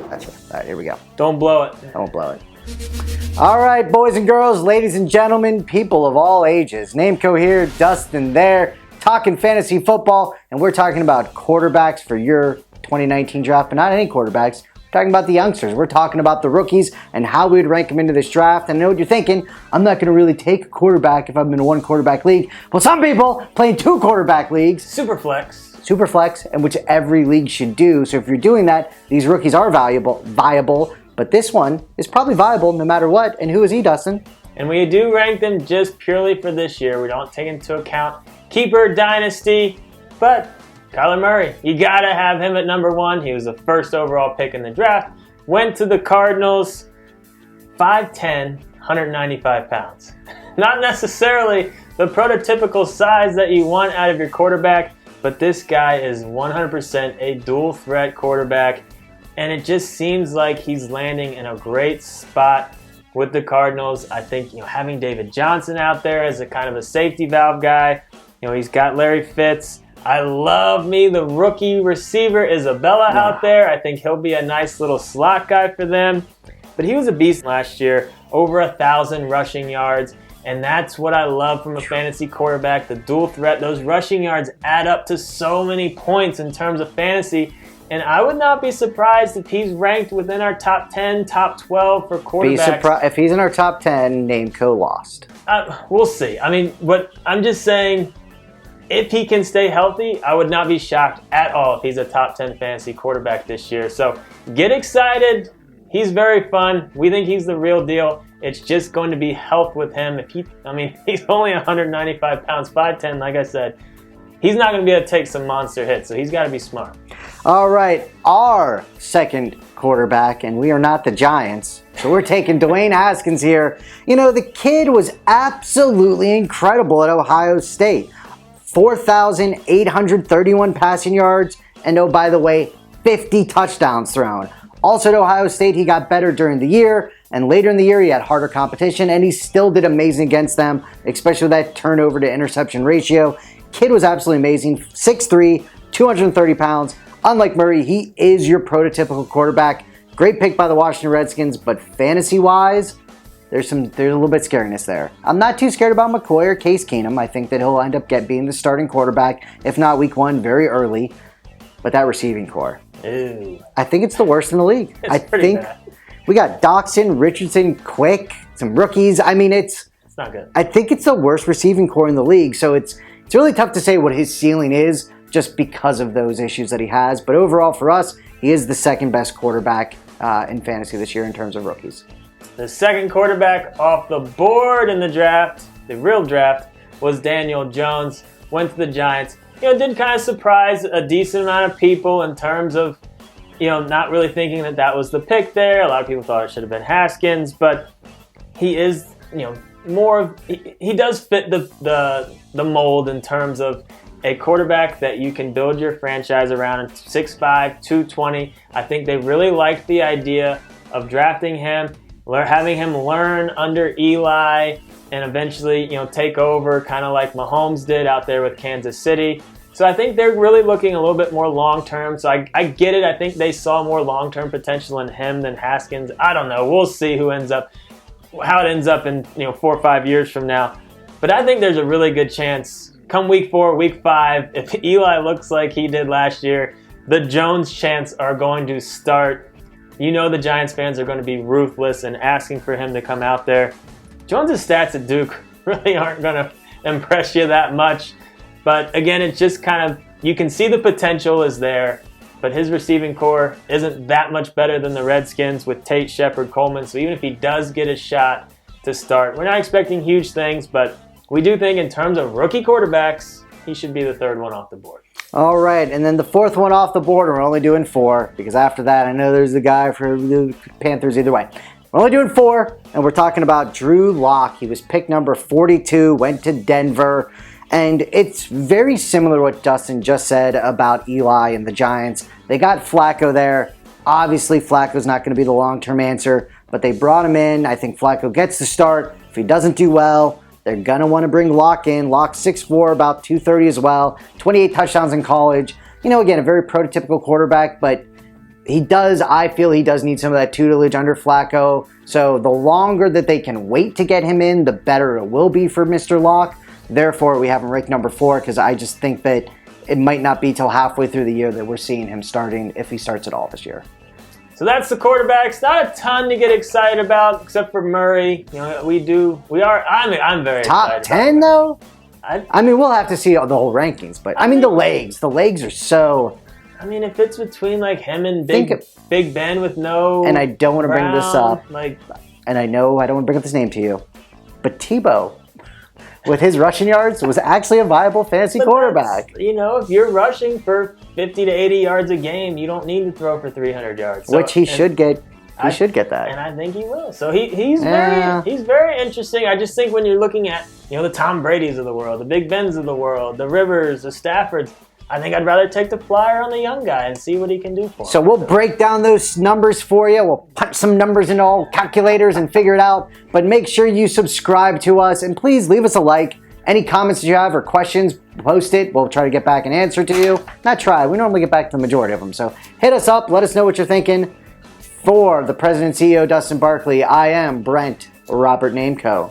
Gotcha. All right, here we go. Don't blow it. Don't blow it. All right, boys and girls, ladies and gentlemen, people of all ages. Nameco here, Dustin there, talking fantasy football, and we're talking about quarterbacks for your 2019 draft, but not any quarterbacks. We're talking about the youngsters. We're talking about the rookies and how we'd rank them into this draft. And I know what you're thinking. I'm not going to really take a quarterback if I'm in a one quarterback league. Well, some people play in two quarterback leagues. Superflex, and which every league should do. So if you're doing that, these rookies are viable. But this one is probably viable no matter what. And who is he, Dustin? And we do rank them just purely for this year. We don't take into account keeper dynasty, but Kyler Murray, you gotta have him at number 1. He was the first overall pick in the draft. Went to the Cardinals, 5'10", 195 pounds. Not necessarily the prototypical size that you want out of your quarterback, but this guy is 100% a dual threat quarterback, and it just seems like he's landing in a great spot with the Cardinals. I think having David Johnson out there as a kind of a safety valve guy, he's got Larry Fitz. I love me the rookie receiver Isabella out there. I think he'll be a nice little slot guy for them. But he was a beast last year, over 1,000 rushing yards. And that's what I love from a fantasy quarterback, the dual threat. Those rushing yards add up to so many points in terms of fantasy. And I would not be surprised if he's ranked within our top 10, top 12 for quarterbacks. If he's in our top 10, Nameco lost. We'll see. I mean, but I'm just saying, if he can stay healthy, I would not be shocked at all if he's a top 10 fantasy quarterback this year. So get excited. He's very fun. We think he's the real deal. It's just going to be health with him. He's only 195 pounds, 5'10", like I said. He's not going to be able to take some monster hits, so he's got to be smart. All right, our second quarterback, and we are not the Giants, so we're taking Dwayne Haskins here. The kid was absolutely incredible at Ohio State. 4,831 passing yards, and oh, by the way, 50 touchdowns thrown. Also at Ohio State, he got better during the year, and later in the year, he had harder competition, and he still did amazing against them, especially with that turnover to interception ratio. Kid was absolutely amazing. 6'3", 230 pounds. Unlike Murray, he is your prototypical quarterback. Great pick by the Washington Redskins, but fantasy-wise, there's a little bit scariness there. I'm not too scared about McCoy or Case Keenum. I think that he'll end up being the starting quarterback, if not week 1, very early. But that receiving core, I think it's the worst in the league. I think bad. We got Doxson, Richardson, Quick, some rookies. I mean, it's not good. I think it's the worst receiving core in the league. So it's really tough to say what his ceiling is just because of those issues that he has. But overall, for us, he is the second best quarterback in fantasy this year in terms of rookies. The second quarterback off the board in the draft, the real draft, was Daniel Jones. Went to the Giants. Did kind of surprise a decent amount of people in terms of, not really thinking that was the pick there. A lot of people thought it should have been Haskins, but he is, he does fit the mold in terms of a quarterback that you can build your franchise around. 6'5", 220. I think they really liked the idea of drafting him, having him learn under Eli, and eventually, take over kind of like Mahomes did out there with Kansas City. So I think they're really looking a little bit more long-term. So I get it. I think they saw more long-term potential in him than Haskins. I don't know. We'll see how it ends up in 4 or 5 years from now. But I think there's a really good chance come week 4, week 5, if Eli looks like he did last year, the Jones chants are going to start. The Giants fans are going to be ruthless and asking for him to come out there. Jones' stats at Duke really aren't going to impress you that much. But again, it's just kind of, you can see the potential is there, but his receiving core isn't that much better than the Redskins with Tate, Shepard, Coleman. So even if he does get a shot to start, we're not expecting huge things, but we do think in terms of rookie quarterbacks, he should be the third one off the board. All right, and then the fourth one off the board, we're only doing 4, because after that, I know there's the guy for the Panthers either way. We're only doing 4, and we're talking about Drew Locke. He was pick number 42, went to Denver, and it's very similar to what Dustin just said about Eli and the Giants. They got Flacco there. Obviously, Flacco's not going to be the long-term answer, but they brought him in. I think Flacco gets the start. If he doesn't do well, they're going to want to bring Locke in. Locke 6'4", about 230 as well. 28 touchdowns in college. Again, a very prototypical quarterback, but he does, I feel he does need some of that tutelage under Flacco. So the longer that they can wait to get him in, the better it will be for Mr. Locke. Therefore, we have him ranked number 4 because I just think that it might not be till halfway through the year that we're seeing him starting, if he starts at all this year. So that's the quarterbacks. Not a ton to get excited about, except for Murray. I'm very Top excited. 10 though? I mean, we'll have to see the whole rankings, but I mean, the legs are so. I mean, if it's between like him and Big Ben with no. And I don't want to bring this up. Like, and I know I don't want to bring up this name to you, but Tebow, with his rushing yards, was actually a viable fantasy quarterback. If you're rushing for 50 to 80 yards a game, you don't need to throw for 300 yards. Which he should get. He should get that. And I think he will. So he's very interesting. I just think when you're looking at the Tom Bradys of the world, the Big Bens of the world, the Rivers, the Staffords, I think I'd rather take the flyer on the young guy and see what he can do for him. So we'll break down those numbers for you. We'll punch some numbers into all calculators and figure it out. But make sure you subscribe to us. And please leave us a like. Any comments that you have or questions, post it. We'll try to get back and answer to you. Not try. We normally get back to the majority of them. So hit us up. Let us know what you're thinking. For the President and CEO, Dustin Barkley, I am Brent Robert Nameco.